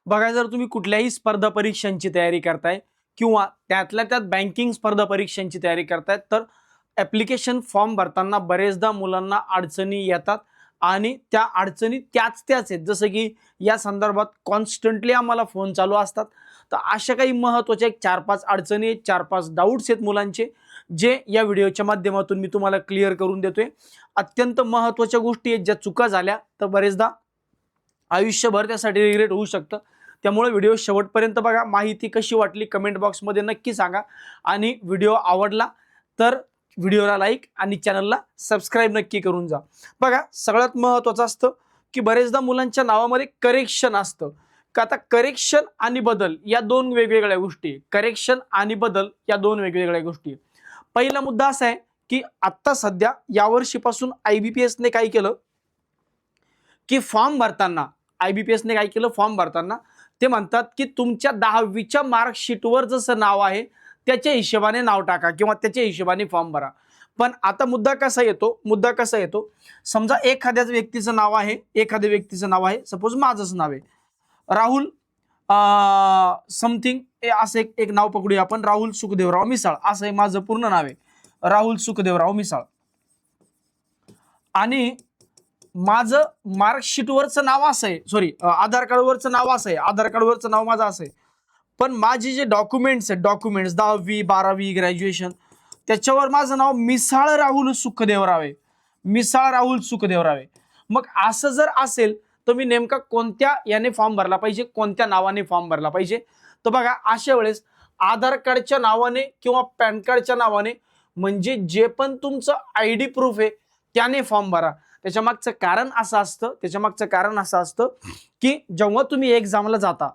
बघा, जर तुम्ही कुठल्याही स्पर्धा परीक्षांची तयारी करताय किंवा त्यातल्या त्यात बँकिंग स्पर्धा परीक्षांची तयारी करताय, तर ॲप्लिकेशन फॉर्म भरताना बरेचदा मुलांना अडचणी येतात आणि त्या अडचणी त्याच आहेत. जसं की या संदर्भात कॉन्स्टंटली आम्हाला फोन चालू असतात. तर अशा काही महत्त्वाच्या एक 4-5 अडचणी आहेत, 4-5 डाऊट्स आहेत मुलांचे, जे या व्हिडिओच्या माध्यमातून मी तुम्हाला क्लिअर करून देतोय. अत्यंत महत्त्वाच्या गोष्टी आहेत, ज्या चुका झाल्या तर बरेचदा आयुष्यभर त्यासाठी रिग्रेट होऊ शकतं. त्यामुळे व्हिडिओ शेवटपर्यंत बघा. माहिती कशी वाटली कमेंट बॉक्समध्ये नक्की सांगा आणि व्हिडिओ आवडला तर व्हिडिओला लाईक आणि चॅनलला सबस्क्राईब नक्की करून जा. बघा, सगळ्यात महत्त्वाचं असतं की बरेचदा मुलांच्या नावामध्ये करेक्शन असतं. का आता करेक्शन आणि बदल या दोन वेगवेगळ्या गोष्टी आहे. करेक्शन आणि बदल या दोन वेगवेगळ्या गोष्टी आहे. पहिला मुद्दा असा आहे की आत्ता सध्या यावर्षीपासून IBPSने काय केलं की फॉर्म भरताना IBPSने काय केलं, फॉर्म भरताना ते म्हणतात की तुमच्या 10वीच्या मार्कशीटवर जसं नाव आहे त्याच्या हिशोबाने नाव टाका किंवा त्याच्या हिशोबाने फॉर्म भरा. पण आता मुद्दा कसा येतो, समजा एखाद्याच व्यक्तीचं नाव आहे, सपोज माझंच नाव आहे राहुल समथिंग, असं एक नाव पकडूया आपण, राहुल सुखदेवराव मिसाळ असं आहे माझं पूर्ण नाव आहे, राहुल सुखदेवराव मिसाळ. आणि माझं मार्कशीटवरचं नाव असं आहे, सॉरी आधार कार्डवरचं नाव असं आहे, आधार कार्डवरचं नाव माझं असं आहे. पण माझे जे डॉक्युमेंट्स 10वी 12वी ग्रॅज्युएशन त्याच्यावर माझं नाव मिसाळ राहुल सुखदेवराव आहे, मिसाळ राहुल सुखदेवराव आहे. मग असं जर असेल तर मी नेमका कोणत्या याने फॉर्म भरला पाहिजे, कोणत्या नावाने फॉर्म भरला पाहिजे? तर बघा, अशा वेळेस आधार कार्डच्या नावाने किंवा पॅन कार्डच्या नावाने, म्हणजे जे पण तुमचं ID प्रूफ आहे त्याने फॉर्म भरा. त्याच्या मागचं कारण असं असतं की जेव्हा तुम्ही एक्झामला जाता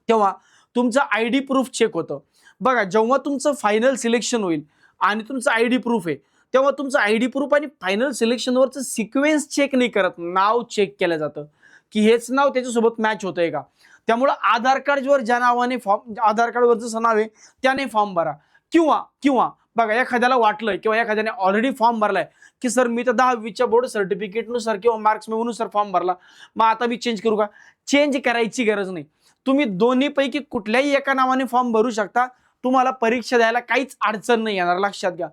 तेव्हा तुमचं ID प्रूफ चेक होतं. बघा, जेव्हा तुमचं फायनल सिलेक्शन होईल आणि तुमचं ID प्रूफ आहे, तेव्हा तुमचं ID प्रूफ आणि फायनल सिलेक्शनवरचं सिक्वेन्स चेक नाही करत, नाव चेक केलं जातं की हेच नाव त्याच्यासोबत मॅच होतंय का. त्यामुळं आधार कार्डवर ज्या नावाने फॉर्म, आधार कार्डवर जसं नाव आहे त्याने फॉर्म भरा. किंवा बघा, एखाद्याला वाटलंय किंवा एखाद्याने ऑलरेडी फॉर्म भरलाय की सर मी तर 10वीच्या बोर्ड सर्टिफिकेटनुसार किंवा मार्क्स मेमोनुसार फॉर्म भरला, मग आता मी चेंज करू का? चेंज करायची गरज नाही. तुम्ही दोन्हीपैकी कुठल्याही एका नावाने फॉर्म भरू शकता. तुम्हाला परीक्षा द्यायला काहीच अडचण नाही येणार, लक्षात घ्या.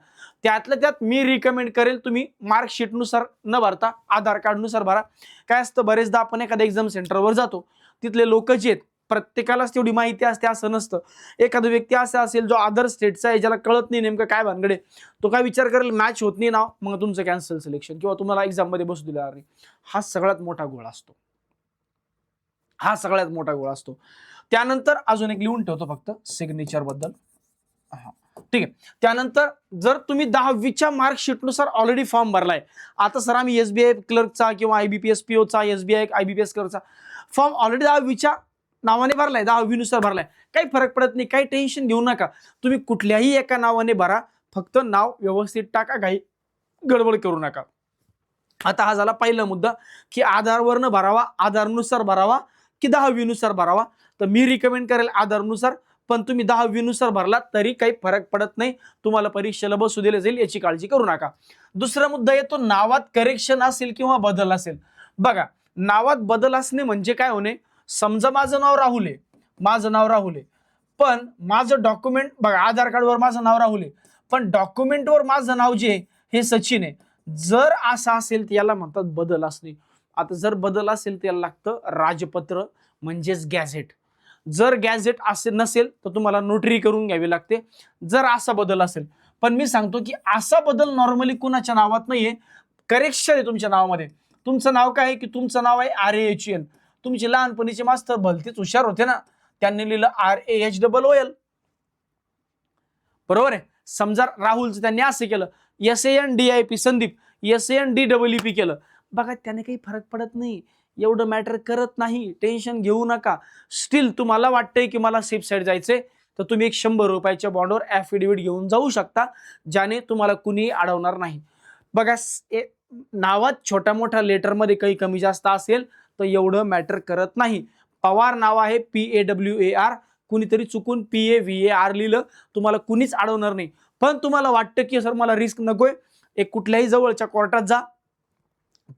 त्यातल्या त्यात मी रिकमेंड करेल तुम्ही मार्कशीटनुसार न भरता आधार कार्डनुसार भरा. काय असतं, बरेचदा आपण एखाद्या एक्झाम सेंटरवर जातो, तिथले लोक जे आहेत प्रत्येकालाच तेवढी माहिती असते असं नसतं. एखादा व्यक्ती असा असेल जो अदर स्टेटचा आहे, ज्याला कळत नाही नेमकं काय भानगडे, तो काय विचार करेल, मॅच होत नाही नाव, मग तुमचं कॅन्सल सिलेक्शन किंवा तुम्हाला एक्झाम मध्ये बसू दिला नाही. हा सगळ्यात मोठा गोळ असतो. त्यानंतर अजून एक लिहून ठेवतो फक्त सिग्नेचर बद्दल. हा, ठीक आहे. त्यानंतर जर तुम्ही 10वीच्या मार्कशीटनुसार ऑलरेडी फॉर्म भरलाय, आता सर आम्ही SBI क्लर्कचा किंवा IBPS POचा, SBI IBPS क्लर्कचा फॉर्म ऑलरेडी 10वीच्या नावाने भरलाय, 10वीनुसार भरलाय, काही फरक पडत नाही, काही टेन्शन घेऊ नका. तुम्ही कुठल्याही एका नावाने भरा, फक्त नाव व्यवस्थित टाका, काही गडबड करू नका. आता हा झाला पहिला मुद्दा की आधारवरनं भरावा, आधारनुसार भरावा की 10वीनुसार भरावा. तर मी रिकमेंड करेल आधारनुसार, पण तुम्ही 10वीनुसार भरला तरी काही फरक पडत नाही, तुम्हाला परीक्षेला बसू दिले जाईल, याची काळजी करू नका. दुसरा मुद्दा येतो नावात करेक्शन असेल किंवा बदल असेल. बघा, नावात बदल असणे म्हणजे काय होणे, समजा माझं नाव राहुल आहे, पण माझं डॉक्युमेंट बघा, आधार कार्डवर माझं नाव राहुल आहे, पण डॉक्युमेंटवर माझं नाव जे हे सचिन आहे. जर असं असेल तर याला म्हणतात बदल असणे. आता जर बदल असेल तर याला लागतं राजपत्र म्हणजेच गॅझेट. जर गॅझेट असे नसेल तर तुम्हाला नोटरी करून घ्यावी लागते, जर असा बदल असेल. पण मी सांगतो की असा बदल नॉर्मली कुणाच्या नावात नाहीये, करेक्शन आहे तुमच्या नावामध्ये. तुमचं नाव काय आहे की तुमचं नाव आहे RAHL. तुमचे लहानपणीचे मास्तर भलतेच हुशार होते ना, त्यांनी लिहिलं RAHOOL, बरोबर आहे. समजा राहुलचं त्यांनी असं केलं, SANDIP संदीप, SANDEEP केलं, बघा त्याने काही फरक पडत नाही, एवढं मॅटर करत नाही, टेन्शन घेऊ नका. स्टील तुम्हाला वाटतंय की मला सेफ साईड जायचंय तर तुम्ही एक 100 रुपयाच्या बॉन्डवर ॲफिडेव्हिट घेऊन जाऊ शकता, ज्याने तुम्हाला कुणीही अडवणार नाही. बघा, नावात छोट्या मोठ्या लेटरमध्ये काही कमी जास्त असेल तर एवढं मॅटर करत नाही. पवार नाव आहे PAWAR, कुणीतरी चुकून PAVAR लिहिलं, तुम्हाला कुणीच अडवणार नाही. पण तुम्हाला वाटतं की सर मला रिस्क नकोय, एक कुठल्याही जवळच्या कोर्टात जा,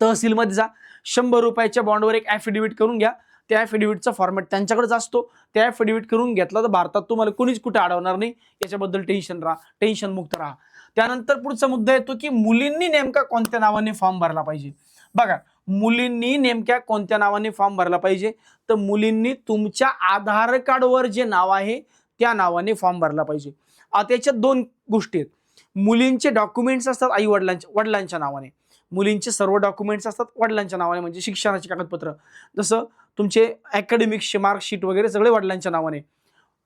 तहसीलमध्ये जा, 100 रुपयाच्या बॉन्डवर एक ॲफिडेव्हिट करून घ्या. त्या ॲफिडेव्हिटचा फॉर्मॅट त्यांच्याकडेच असतो. त्या ॲफिडेव्हिट करून घेतला तर भारतात तुम्हाला कोणीच कुठे अडवणार नाही. याच्याबद्दल टेन्शन मुक्त राहा. त्यानंतर पुढचा मुद्दा येतो की मुलींनी नेमका कोणत्या नावाने फॉर्म भरला पाहिजे. बघा, मुलींनी नेमक्या कोणत्या नावाने फॉर्म भरला पाहिजे, तर मुलींनी तुमच्या आधार कार्डवर जे नाव आहे त्या नावाने फॉर्म भरला पाहिजे. आता याच्यात दोन गोष्टी आहेत. मुलींचे डॉक्युमेंट्स असतात वडिलांच्या नावाने, मुलींचे सर्व डॉक्युमेंट्स असतात वडिलांच्या नावाने, म्हणजे शिक्षणाचे कागदपत्र, जसं तुमचे अकॅडमिक्सचे मार्कशीट वगैरे सगळे वडिलांच्या नावाने,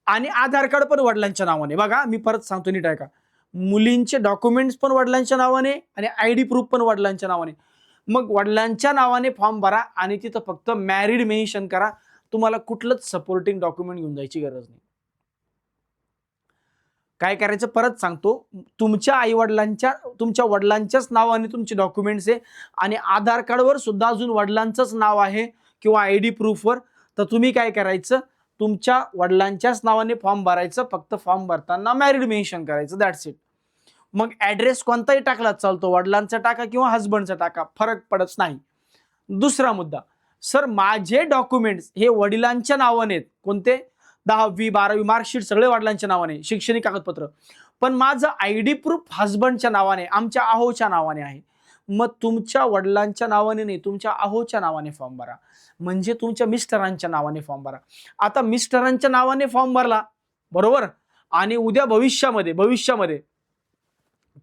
आणि आधार कार्ड पण वडिलांच्या नावाने. बघा, मी परत सांगतो नीट ऐका, मुलींचे डॉक्युमेंट्स पण वडिलांच्या नावाने आणि आयडी प्रूफ पण वडिलांच्या नावाने. मग वडिलांच्या नावाने फॉर्म भरा आणि तिथं फक्त मॅरिड मेन्शन करा. तुम्हाला कुठलंच सपोर्टिंग डॉक्युमेंट घेऊन जायची गरज नाही. काय करायचं परत सांगतो, तुमच्या वडिलांच्याच नावाने तुमचे डॉक्युमेंट्स आहे आणि आधार कार्डवर सुद्धा अजून वडिलांचंच नाव आहे किंवा आयडी प्रूफवर, तर तुम्ही काय करायचं, तुमच्या वडिलांच्याच नावाने फॉर्म भरायचं. फक्त फॉर्म भरताना मॅरिड मेन्शन करायचं, दॅट्स इट. मग ऍड्रेस कोणताही टाकला चालतो, वडिलांचा टाका किंवा हस्बंडचा टाका, फरक पडत नाही. दुसरा मुद्दा, सर माझे डॉक्युमेंट्स हे वडिलांच्या नावाने आहेत, कोणते, 10वी 12वी मार्कशीट सगळे वडिलांच्या नावाने, शैक्षणिक कागदपत्र, पण माझं आयडी प्रूफ हस्बंडच्या नावाने, आमच्या अहोच्या नावाने आहे. मग तुमच्या वडिलांच्या नावाने नाही, तुमच्या अहोच्या नावाने फॉर्म भरा, म्हणजे तुमच्या मिस्टरांच्या नावाने फॉर्म भरा. आता मिस्टरांच्या नावाने फॉर्म भरला बरोबर, आणि उद्या भविष्यामध्ये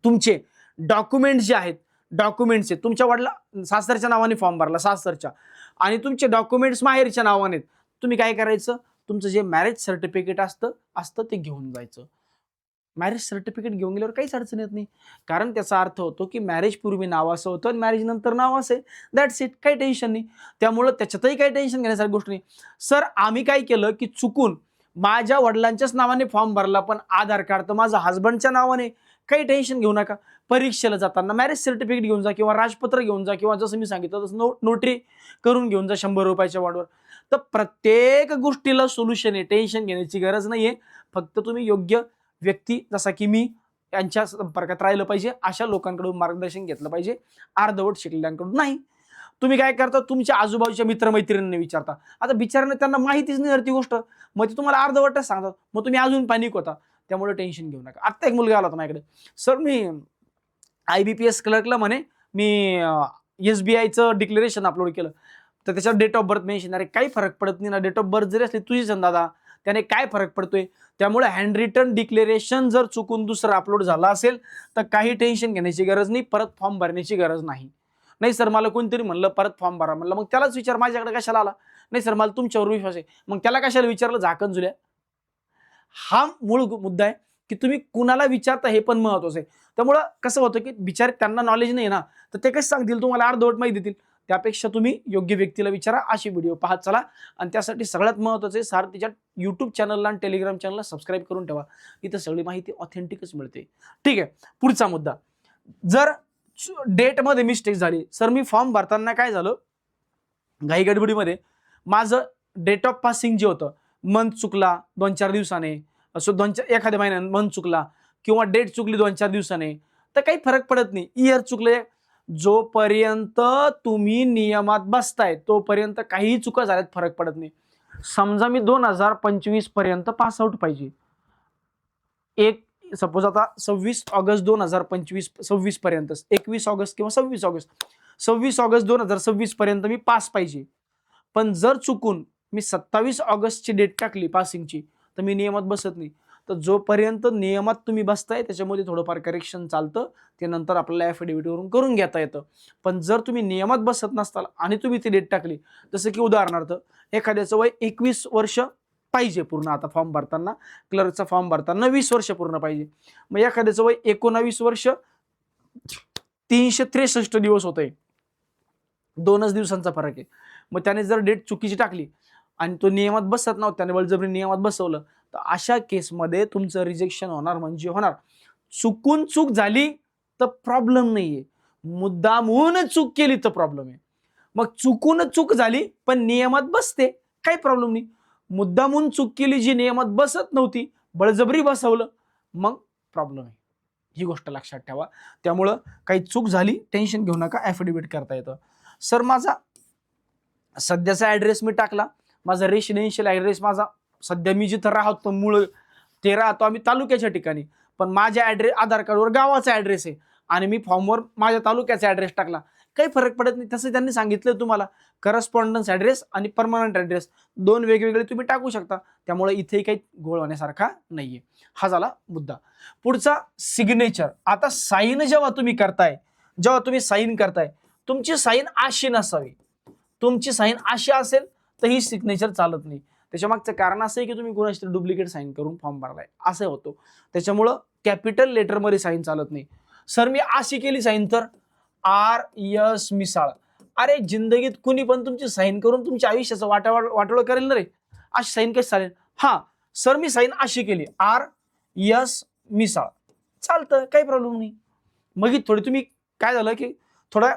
तुमचे डॉक्युमेंट्स जे आहेत, डॉक्युमेंट्स आहेत तुमच्या सासरच्या नावाने फॉर्म भरला सासरच्या, आणि तुमचे डॉक्युमेंट्स माहेरच्या नावाने, तुम्ही काय करायचं, तुमचं जे मॅरेज सर्टिफिकेट असतं ते घेऊन जायचं. मॅरेज सर्टिफिकेट घेऊन गेल्यावर काहीच अडचण येत नाही, कारण त्याचा अर्थ होतो की मॅरेज पूर्वी नाव असं होतं आणि मॅरेज नंतर नाव असे, दॅट्स इट, काही टेन्शन नाही. त्यामुळं त्याच्यातही काही टेन्शन घेण्यासारखी गोष्ट नाही. सर आम्ही काय केलं की चुकून माझ्या वडिलांच्याच नावाने फॉर्म भरला, पण आधार कार्ड तर माझं हस्बंडच्या नावाने, काही टेन्शन घेऊ नका. परीक्षेला जाताना मॅरेज सर्टिफिकेट घेऊन जा किंवा राजपत्र घेऊन जा, किंवा जसं मी सांगितलं तसं नोटरी करून घेऊन जा 100 रुपयाच्या बॉन्डवर. तर प्रत्येक गोष्टीला सोल्युशन आहे, टेन्शन घेण्याची गरज नाहीये. फक्त तुम्ही योग्य व्यक्ती, जसा की मी, यांच्या संपर्कात राहिलं पाहिजे, अशा लोकांकडून मार्गदर्शन घेतलं पाहिजे, अर्धवट शिकलेल्यांकडून नाही. तुम्ही काय करता, तुमच्या आजूबाजूच्या मित्रमैत्रिणींना विचारता. आता बिचारांना त्यांना माहितीच नाही ती गोष्ट, मग ते तुम्हाला अर्धवटच सांगतात, मग तुम्ही अजून पॅनिक होता. त्यामुळे टेन्शन घेऊ नका. आत्ता एक मुलगा आला होता माझ्याकडे, सर मी IBPS क्लर्कला म्हणे मी SBIचं डिक्लेरेशन अपलोड केलं, तर त्याच्यावर डेट ऑफ बर्थ मेन्शन. अरे काही फरक पडत नाही ना, डेट ऑफ बर्थ जरी असली तुझीच दादा, त्याने काय फरक पडतोय. त्यामुळे हँड रिटन डिक्लेरेशन जर चुकून दुसरं अपलोड झाला असेल तर काही टेन्शन घेण्याची गरज नाही, परत फॉर्म भरण्याची गरज नाही. नाही सर मला कोणतरी म्हणलं परत फॉर्म भरा, म्हणलं मग त्यालाच विचार, माझ्याकडे कशाला आला. नाही सर मला तुमच्यावर विश्वास आहे, मग त्याला कशाला विचारलं, झाकण झुल्या. हा मूळ मुद्दा आहे की तुम्ही कुणाला विचारता हे पण महत्वाचं आहे. त्यामुळं कसं होतं की बिचारे त्यांना नॉलेज नाही ना, तर ते कसं सांगतील तुम्हाला, अर्धवट माहिती देतील. त्यापेक्षा तुम्ही योग्य व्यक्तीला विचारा, अशी व्हिडिओ पाहत चला. आणि त्यासाठी सगळ्यात महत्वाचं आहे, सारथीच्या YouTube चॅनलला आणि टेलिग्राम चॅनलला सबस्क्राईब करून ठेवा. इथं सगळी माहिती ऑथेंटिकच मिळते. ठीक आहे, पुढचा मुद्दा, जर डेटमध्ये मिस्टेक झाली, सर मी फॉर्म भरताना काय झालं, घाई गडबडीमध्ये माझं डेट ऑफ पासिंग जे होतं, मंथ चुकला 2-4 दिवसाने, असं एखाद्या महिन्याने मंथ चुकला, किंवा डेट चुकली 2-4 दिवसाने, तर काही फरक पडत नाही. इयर चुकले, जोपर्यंत तुम्ही नियमात बसताय तोपर्यंत काही चुका झाल्यात फरक पडत नाही. समजा मी 2025 पर्यंत पास आउट पाहिजे, एक सपोज आता 26 ऑगस्ट 2025, 26 पर्यंत, 21 ऑगस्ट किंवा 26 ऑगस्ट 2026 पर्यंत मी पास पाहिजे. पण जर चुकून मी 27 ऑगस्टची डेट टाकली पासिंगची, तर मी नियमात बसत नाही. तर जोपर्यंत नियमात तुम्ही बसताय त्याच्यामध्ये थोडंफार करेक्शन चालतं, ते नंतर आपल्याला ॲफिडेव्हिटवरून करून घेता येतं. पण जर तुम्ही नियमात बसत नसताल आणि तुम्ही ती डेट टाकली, जसं की उदाहरणार्थ एखाद्याचं वय 21 वर्ष पाहिजे पूर्ण, आता फॉर्म भरताना, क्लर्कचा फॉर्म भरताना 20 वर्ष पूर्ण पाहिजे, मग एखाद्याचं वय 19 वर्ष 363 दिवस होत आहे, 2च दिवसांचा फरक आहे. मग त्याने जर डेट चुकीची टाकली आणि तो नियमात बसत नव्हता, त्याने बळजबरी नियमात बसवलं, तर अशा केसमध्ये तुमचं रिजेक्शन होणार म्हणजे होणार. चुकून चूक झाली तर प्रॉब्लेम नाहीये, मुद्दामून चूक केली तर प्रॉब्लेम आहे. मग चुकून चूक झाली पण नियमात बसते, काही प्रॉब्लेम नाही. मुद्दामून चूक केली जी नियमात बसत नव्हती, बळजबरी बसवलं, मग प्रॉब्लेम आहे. ही गोष्ट लक्षात ठेवा. त्यामुळं काही चूक झाली टेन्शन घेऊ नका, ॲफिडेव्हिट करता येतं. सर माझा सध्याचा ॲड्रेस मी टाकला, माझा रेसिडेन्शियल ॲड्रेस, माझा सध्या मी जिथं राहतो मूळ ते राहतो आम्ही तालुक्याच्या ठिकाणी, पण माझ्या आधार कार्डवर गावाचा ॲड्रेस आहे आणि मी फॉर्मवर माझ्या तालुक्याचा ॲड्रेस टाकला, काही फरक पडत नाही. तसं त्यांनी सांगितलं तुम्हाला करस्पॉन्डन्स ॲड्रेस आणि परमनंट ॲड्रेस 2 वेगवेगळे तुम्ही टाकू शकता. त्यामुळे इथेही काही घोळ होण्यासारखा नाहीये. हा झाला मुद्दा. पुढचा सिग्नेचर. आता साईन जेव्हा तुम्ही साईन करताय, तुमची साईन अशी नसावी. तुमची साईन अशी असेल तर ही सिग्नेचर चालत नाही. त्याच्या मागचं कारण असं आहे की तुम्ही कोणाची तरी डुप्लिकेट साईन करून फॉर्म भरलाय असं होतं. त्याच्यामुळं कॅपिटल लेटरमध्ये साईन चालत नाही. सर मी अशी केली साईन तर RS मिसाळ. अरे जिंदगीत कुणी पण तुमची साईन करून तुमच्या आयुष्याचं वाटोळ करेल ना रे. अशी साईन कशी चालेल? हा सर मी साईन अशी केली RS मिसाळ, चालतं, काही प्रॉब्लेम नाही. मग थोडी तुम्ही काय झालं की थोडा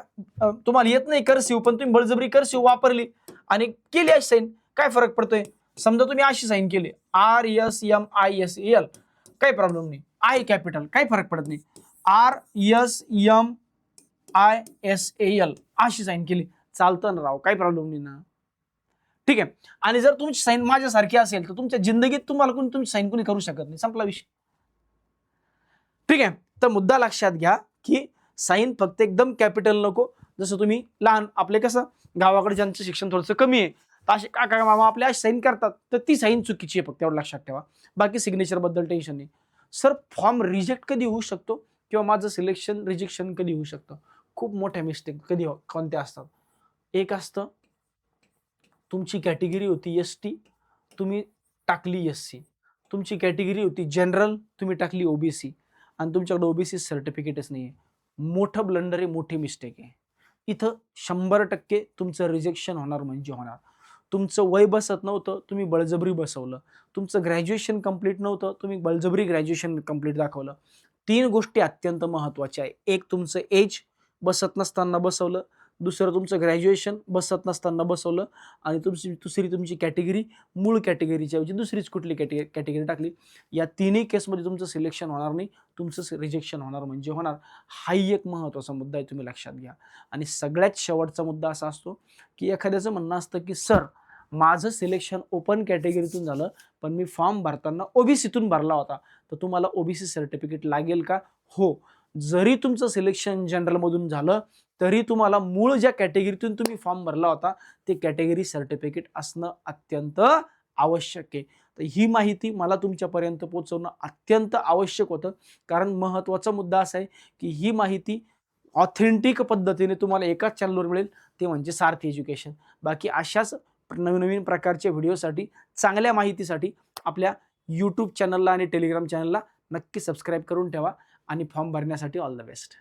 तुम्हाला येत नाही करसिव्ह, पण तुम्ही बळजबरी करसिव्ह वापरली आणि केली अशी साईन, काय फरक पडतोय? समजा तुम्ही अशी साईन केली RSMISAL, काही प्रॉब्लेम नाही, आहे कॅपिटल, काही फरक पडत नाही. RSMISAL अशी साईन केली, चालतं ना राव, काही प्रॉब्लेम नाही ना. ठीक आहे. आणि जर तुमची साईन माझ्यासारखी असेल तर तुमच्या जिंदगीत तुम्हाला कोणी तुमची साईन कोणी करू शकत नाही, संपला विषय. ठीक आहे. तर मुद्दा लक्षात घ्या की साईन फक्त एकदम कॅपिटल नको. जसं तुम्ही लहान आपले कसं गावाकडे ज्यांचं शिक्षण थोडंसं कमी आहे तर असे काका मामा आपल्या अशी साईन करतात, तर ती साईन चुकीची आहे, फक्त एवढं लक्षात ठेवा. बाकी सिग्नेचर बद्दल टेन्शन नाही. सर फॉर्म रिजेक्ट कधी होऊ शकतो किंवा माझं सिलेक्शन रिजेक्शन कधी होऊ शकतं? खूप मोठ्या मिस्टेक कधी कोणत्या असतात? एक असतं तुमची कॅटेगरी होती ST, तुम्ही टाकली SC. तुमची कॅटेगरी होती जनरल, तुम्ही टाकली OBC आणि तुमच्याकडे OBC सर्टिफिकेटच नाहीये. मोठं ब्लंडर आहे, मोठी मिस्टेक आहे. इथं 100% तुमचं रिजेक्शन होणार म्हणजे होणार. तुमचं वय बसत नव्हतं, तुम्ही बळजबरी बसवलं. तुमचं ग्रॅज्युएशन कंप्लीट नव्हतं, तुम्ही बळजबरी ग्रॅज्युएशन कंप्लीट दाखवलं. 3 गोष्टी अत्यंत महत्त्वाच्या आहे. एक तुमचं एज बसत नसताना बसवलं, दुसरं तुमचं ग्रॅज्युएशन बसत नसताना बसवलं आणि दुसरी तुमची कॅटेगरी मूळ कॅटेगरीच्या ऐवजी दुसरीच कुठली कॅटेगरी टाकली. या तिन्ही केसमध्ये तुमचं सिलेक्शन होणार नाही, तुमचं रिजेक्शन होणार म्हणजे होणार. हाही एक महत्त्वाचा मुद्दा आहे, तुम्ही लक्षात घ्या. आणि सगळ्यात शेवटचा मुद्दा असा असतो की एखाद्याचं म्हणणं असतं की सर माझं सिलेक्शन ओपन कॅटेगरीतून झालं, पण मी फॉर्म भरताना OBCतून भरला होता, तर तुम्हाला OBC सर्टिफिकेट लागेल का? हो. जरी तुमचं सिलेक्शन जनरलमधून झालं तरी तुम्हाला मूळ ज्या कॅटेगरीतून तुम्ही फॉर्म भरला होता ते कॅटेगरी सर्टिफिकेट असणं अत्यंत आवश्यक आहे. तर ही माहिती मला तुमच्यापर्यंत पोहोचवणं अत्यंत आवश्यक होतं, कारण महत्त्वाचा मुद्दा असा आहे की ही माहिती ऑथेंटिक पद्धतीने तुम्हाला एकाच चॅनलवर मिळेल, ते म्हणजे सारथी एज्युकेशन. बाकी अशाच नवीन प्रकारच्या व्हिडिओसाठी, चांगल्या माहितीसाठी आपल्या यूट्यूब चॅनलला आणि टेलिग्राम चॅनलला नक्की सबस्क्राईब करून ठेवा आणि फॉर्म भरण्यासाठी ऑल द बेस्ट.